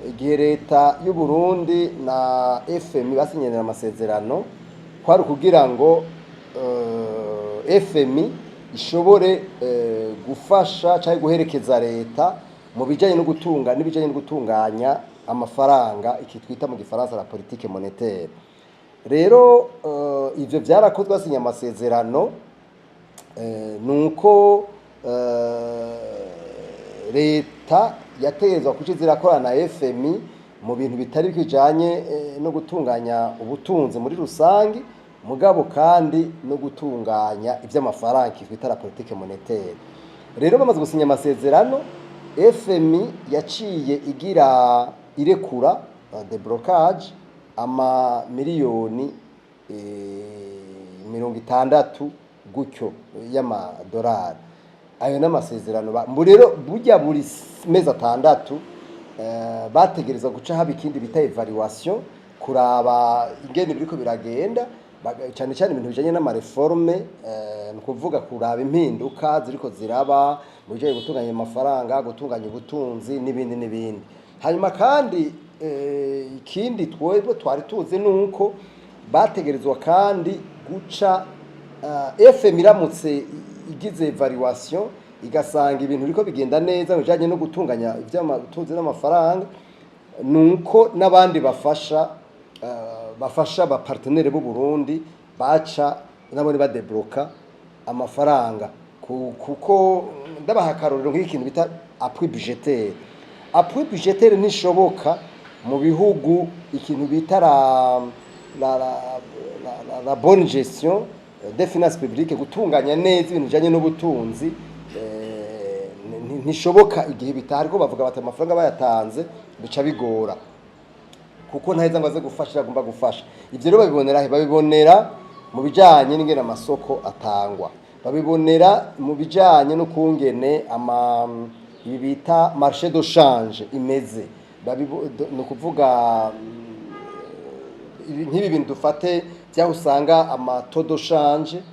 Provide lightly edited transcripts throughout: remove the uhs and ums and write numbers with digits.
igihe leta y'u Burundi na FMI basinyenera amasezerano kwari kugira ngo FMI ishobore gufasha cyangwa guherekeza leta mu bijanye no gutunga n'ibijanye no gutunganya amafaranga iki twita mu gifaransa la politique monétaire. Rero ivyo byarakozwe basinya amasezerano nuko leta yategezwa kucizira korana na FMI mu bintu bitari bijanye no gutunganya ubutunzi muri rusangi mugabo kandi no gutunganya iby'amafaranga twita la politique monétaire. Rero bamaze gusinya amasezerano FMI yaciye igira irekura de blocage ama miliyoni 60 gutyo y'amadolari. Ayo n'amasezerano rero burya buri mezi 6 bategereza guca haba ikindi bita evaluation kuraba ingene biriko biragenda cyane cyane ibintu bijanye n'amareforme no kuvuga kuraba impinduka ziriko ziraba mu bijanye gutunganya amafaranga gutunganya ubutunzi n'ibindi. Hanyuma kandi ikindi twebwe twari tuzi nuko bategerezwa kandi guca FMI iramutse igize evaluation igasanga ibintu biriko bigenda neza bijanye no gutunganya iby'amatunzi n'amafaranga nuko nabandi bafasha ba partenaire b'u Burundi baca nabone badebloka amafaranga kuko ndabaha karorero nk'ikintu bita appui budgétaire. Appui budgétaire nishoboka mu bihugu ikintu bita la bonne gestion des finances publiques gutunganya neza ibintu bijanye n'ubutunzi ntishoboka igihe bitari ko bavuga bati amafaranga bayatanze bica bigora kuko ntaheza ngo aze gufasha agomba gufasha. Ivyo rero babibonera mu bijanye n'ingene amasoko atangwa, babibonera mu bijanye no kungene ibi bita marché de change imeze, no kuvuga nk'ibi bintu dufate bya usanga amato de change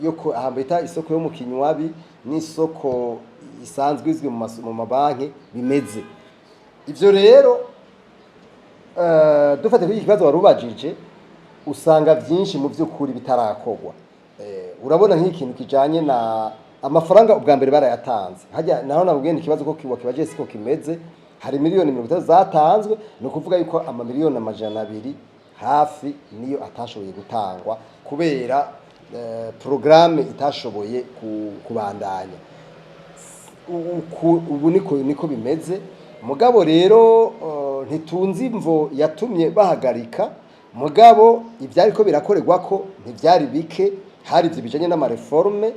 yo ahambita isoko yo mu kinywabi n'isoko isanzwe izwi mu mabanki bimeze. Ivyo rero dufate kuri ikibazo warubajije usanga byinshi mu by'ukuri bitarakogwa. Urabona nk'ikintu kijanye na amafaranga ubwa mbere barayatanze hajya naho nabugende ikibazo ko kibaje siko kimeze. Hari miliyoni 30 zatanzwe no kuvuga yuko ama miliyoni 200 hafi niyo atashoboye gutangwa kubera programme itashoboye kubandanya. Ubu niko bimeze mugabo rero ntitunzi imvo yatumye bahagarika mugabo ibyari ko birakorerwa ko ntibyari bike. Hari ivyo bijanye n'amareforme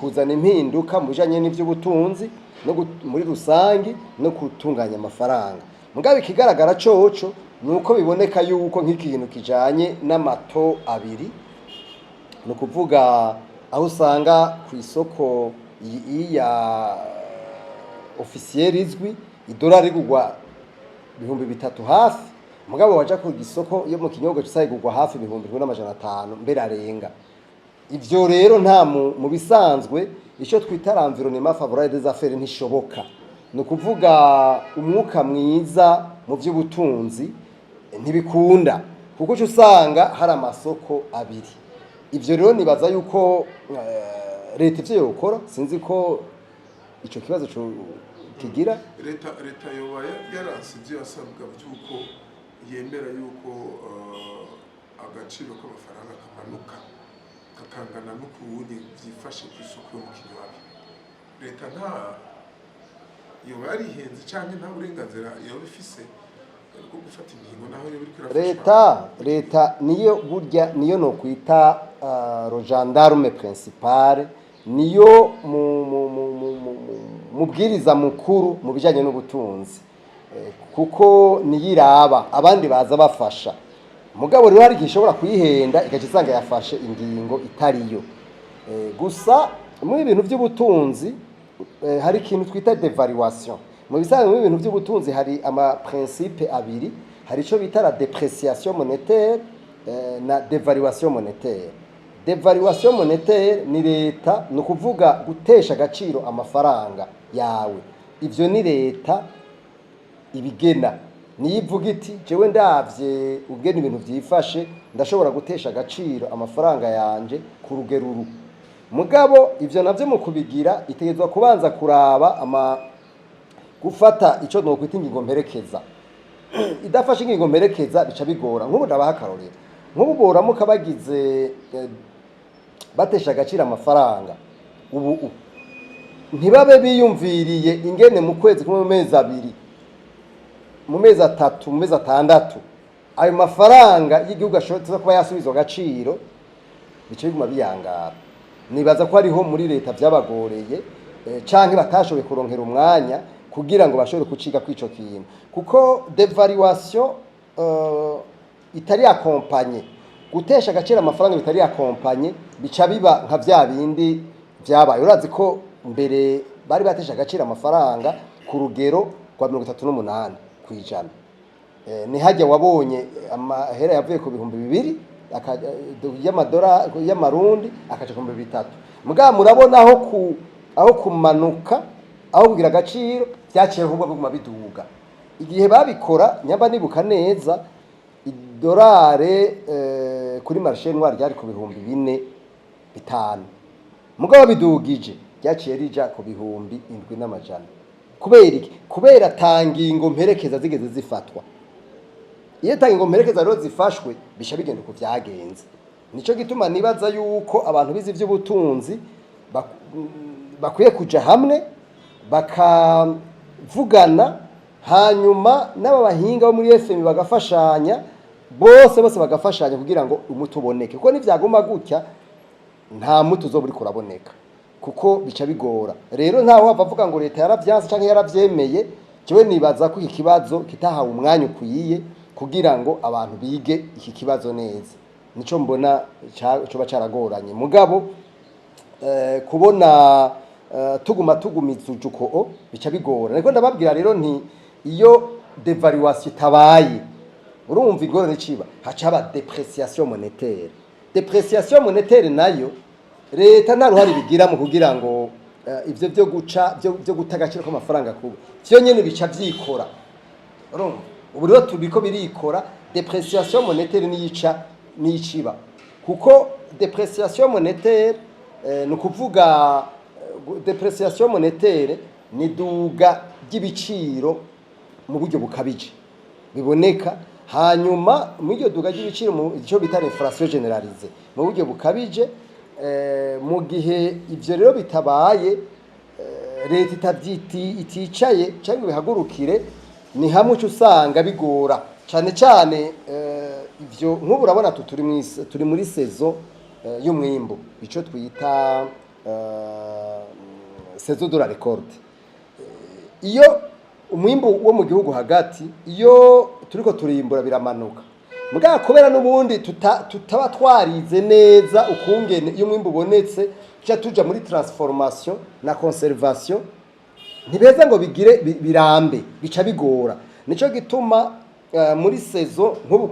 kuzana impinduka mu bijanye n'ivy'ubutunzi no muri rusangi no gutunganya amafaranga. Mugabo ikigaragara coco nuko biboneka yuko nk'ikintu kijanye n'amato abiri no kuvuga aho usanga ku isoko ya officiel izwi idolari gugwa 3,000 hafi mugabo waja ku gisoko yo mu kinyobwa cisayigurwa hafi 1,500 mbere arenga. Ivyo rero nta mu bisanzwe ico twita environnement favorable des affaires ntishoboka. No kuvuga umwuka mwiza mu by'ubutunzi ntibikunda kuko usanga hari amasoko abiri. Ivyo rero nibaza yuko leta ivyo yokora sinzi ko ico kibazo cyo kigira leta yoba yarasivye asabwa byuko yemera yuko agaciro k'amafaranga kamanuka kakangana no kuwundi vyifashe ku isoko yo mu kinywabi. Leta nta yoba yarihenze canke nta burenganzira yoba ifise bwo gufata ingingo naho yo biriko irafasha. Leta niyo burya niyo no kwita le gendarme principal niyo mubwiriza mukuru mu bijanye n'ubutunzi kuko niyiraba abandi baza bafasha mugabo rero hari gishobora kuyihenda ikacitsanga yafashe ingingo itariyo. Gusa mu ibintu by'ubutunzi hari ikintu twita devaluation. Mu bisanzwe mu ibintu by'ubutunzi hari ama principe abiri, hari ico bita la dépréciation monétaire na devaluation monétaire. Devaluation monétaire ni leta no kuvuga gutesha agaciro amafaranga yawe. Ivyo ni leta ibigena niyo ivuga iti jewe ndavye ubwene ibintu vyifashe ndashobora gutesha agaciro amafaranga yanje ku rugero uru mugabo ivyo navyo mu kubigira itegezwa kubanza kuraba gufata ico nokwita ingingo mperekeza idafashe ingingo mperekeza bica bigora nk'ubu ndabaha akarorero nk'ubu boramuka bagize batesha agaciro amafaranga ubu ntibabe biyumviriye ingene mu kwezi kumwe mu mezi abiri mu mezi atatu mu mezi atandatu ayo mafaranga y'igihugu ashobora kuba yasubizwa agaciro bice biguma biyangara nibaza ko ariho muri leta byabagoreye canke batashoboye kuronkera umwanya kugira ngo bashobore kuciga kwico kintu kuko devaluation itari accompagne gutesha agaciro amafaranga bitari accompagne bica biba nka vya bindi vyabaye urazi ko mbere bari batesha agaciro amafaranga ku rugero rwa 38 kwijana ni hajya wabonye amahera yavuye ku 2000 y'amadora y'amarundi akaca ku 2003 mugabo murabona aho kumanuka aho kugira agaciro byaciye ahubwo biguma biduga igihe babikora nyamba nibuka neza idolare kuri marché noir ryari ku 4,500 mugabo bidugije byaciye rija ku 7,700 kubera iki kubera tangingo mperekeza zigeze zifatwa iyo tangingo mperekeza rero zifashwe bisha bigenda ku vyagenze nico gituma nibaza yuko abantu bizi vy'ubutunzi bakwiye kuja hamwe bakavugana hanyuma n'aba bahinga bo muri FM bagafashanya bose bagafashanya kugira ngo umuti uboneke kuko nivyaguma gutya nta muti uzoburi kuraboneka kuko bica bigora rero ntaho bavuga ngo leta yaravyanse canke yaravyemeye jewe nibaza ko iki kibazo kitahawe umwanya ukwiye kugira ngo abantu bige iki kibazo neza nico mbona coba caragoranye mugabo kubona tugumiza ujuko bica bigora niko ndababwira rero nti iyo devaluation itabaye urumva igorane ciba hacaba depreciation monétaire nayo leta nta ruhari bigira mu kugira ngo ivyo byo gutagaciro kw'amafaranga kuba vyo nyene bica vyikora urumva ubu rero tubiko birikora depreciation monétaire niciba kuko depreciation monétaire no kuvuga depreciation monétaire ni duga ry'ibiciro mu buryo bukabije biboneka hanyuma mu iryo duga ry'ibiciro mu cyo bita inflation généralisée mu buryo bukabije mu gihe ivyo rero bitabaye leta iticaye cyangwa bihagurukire ni hamwe cyo usanga bigora cyane ivyo nk'ubu urabona turi muri saison y'umwimbo ico twita saison de la récolte iyo umwimbo wo mu gihugu hagati iyo turiko turimbura biramanuka mugabo kubera n'ubundi tutaba twarize neza ukungene iyo umwimbo ubonetse cya tuja muri transformation na conservation ntibeza ngo bigire birambe bica bigora nico gituma muri saison nk'ubu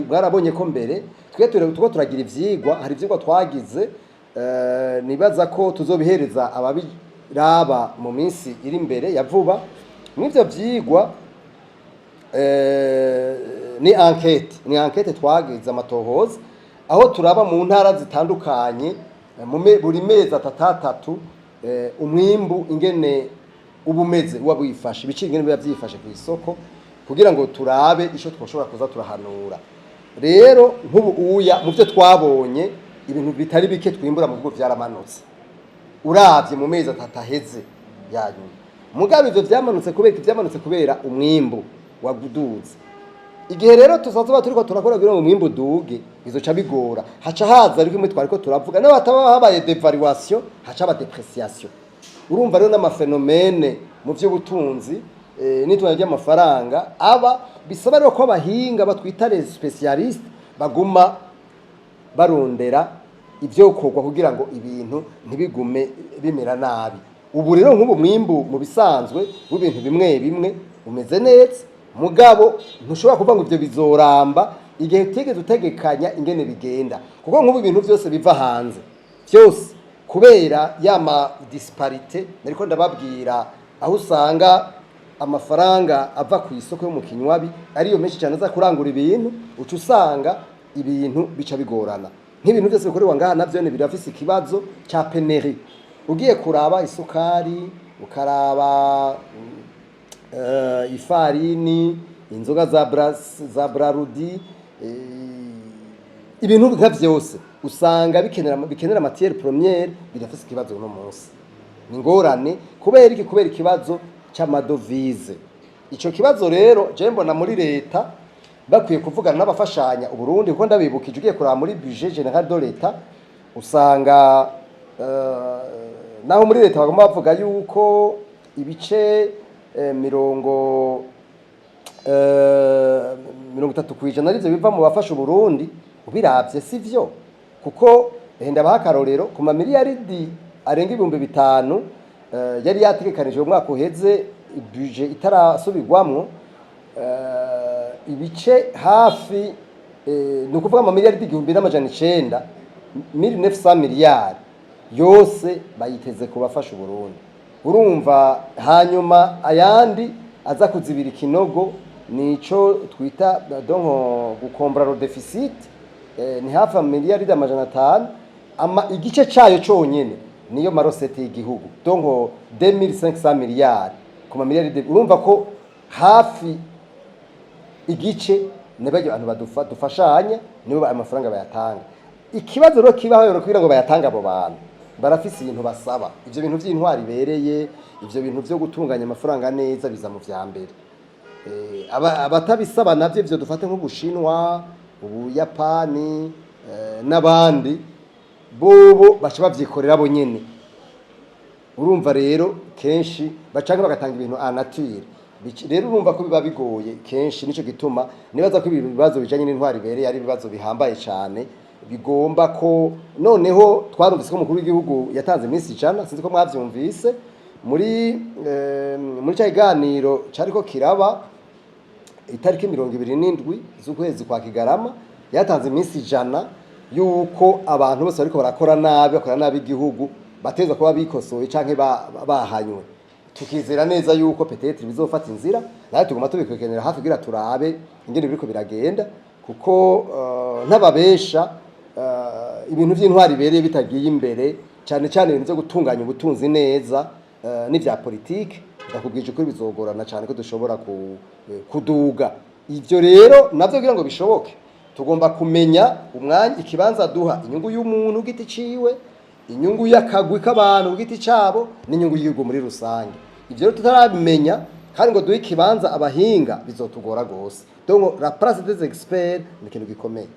mwarabonye ko mbere tuko turagira ivyigwa hari ivyigwa twagize nibaza ko tuzobihereza ababiraba mu minsi iri imbere ya vuba mw'ivyo vyigwa ni enquête twagize amatohoza aho turaba mu ntara zitandukanye buri mezi atatu umwimbu ingene ubumeze wabwifashe bicira ingene biba byifashe ku isoko kugira ngo turabe ico twoshobora kuza turahanura rero nk'ubu uya mu byo twabonye ibintu bitari bike twimbura mu bigo vyaramanutse uravye mu mezi atatu aheze yanyuma mugabe ivyo vyamanutse kubera umwimbu waguduze igihe rero tuzazoba turiko turakora kugira ngo umwimbu duge bizoca bigora haca haza ariko imwe twariko turavuga naho hataba habaye devaluation haca aba depreciation urumva rero n'amafenomene mu vy'ubutunzi n'itwara ry'amafaranga aba bisaba rero ko abahinga batwita les spécialistes baguma barondera ivyo kokwa kugira ngo ibintu ntibigume bimera nabi ubu rero nk'ubu mwimbu mu bisanzwe w'ibintu bimwe umeze neza mugabo ntushobora kuvuga ngo ivyo bizoramba igihe utegeze utegekanya ingene bigenda kuko nk'ubu ibintu byose biva hanze byose kubera yama disparité nariko ndababwira aho usanga amafaranga ava ku isoko yo mu kinywabi ariyo menshi cyane aza kurangura ibintu uca usanga ibintu bica bigorana nk'ibintu byose bikorerwa ngaha navyo birafise ikibazo cya peneri ugiye kuraba isukari ukaraba ifarini inzoga za brarudi ibintu nka byose usanga bikenera matière première birafise ikibazo no munsi ni ngorane kubera ikibazo cy'amadovize ico kibazo rero je mbona muri leta bakwiye kuvugana n'abafashanya uburundi kuko ndabibukije ugiye kuraba muri budget général de l'État usanga naho muri leta bagomba bavuga yuko ibice 30% arivyo biva mu bafasha Burundi ubiravye sivyo kuko ndabaha akarorero ku mamiliyaridi arenga 5,000 yari yategekanije mu mwaka uheze budget itarasubirwamwo ibice hafi ni ukuvuga amamiliyaridi 1,900 1900 miliyari yose bayiteze kubafasha Burundi urumva hanyuma ayandi aza kuzibira ikinogo nico twita donc gukombra le deficit ni hafi miliyaridi 500 ama igice cayo conyene niyo marosete y'igihugu donc 2500 miliyari ku mamiliyaridi urumva ko hafi igice nebaje abantu badufashanya nibo amafaranga bayatanga ikibazo rero kibaho rero kugira ngo bayatanga abo bantu barafise ibintu basaba ivyo bintu vy'intwari bereye ivyo bintu vyo gutunganya amafaranga neza biza mu vyambere abatabisaba navyo ivyo dufate nk'Ubushinwa Ubuyapani n'abandi bobo baca bavyikorera bo nyene urumva rero kenshi bacanga bagatanga ibintu a nature rero urumva ko biba bigoye kenshi nico gituma nibaza ko ibibazo bijanye n'intwari bereye ari ibibazo bihambaye cyane bigomba ko noneho twarumvise ko umukuru w'igihugu yatanze iminsi 100 sinzi ko mwavyumvise muri cya kiganiro cariko kiraba itariki 27 z'ukwezi kwa Kigarama yatanze iminsi 100 yuko abantu bose bariko bakora nabi igihugu batezwa kuba bikosoye canke bahanywe tukizera neza yuko peut-être bizofata inzira nayo tugoma tubikwekenera hafi kugira turabe ingene biriko biragenda kuko ntababesha ibintu by'intwari bereye bitagiye imbere cyane cyane ibintu byo gutunganya ubutunzi neza n'ivya politike ndakubwije ko bizogorana cyane ko dushobora kuduga ivyo rero navyo kugira ngo bishoboke tugomba kumenya umwanya ikibanza duha inyungu y'umuntu giti ciwe inyungu y'akagwi k'abantu giti cabo n'inyungu y'igihugu muri rusange ivyo rero tutarabimenya kandi ngo duhe ikibanza abahinga bizotugora gose donc la place des experts ni ikintu gikomeye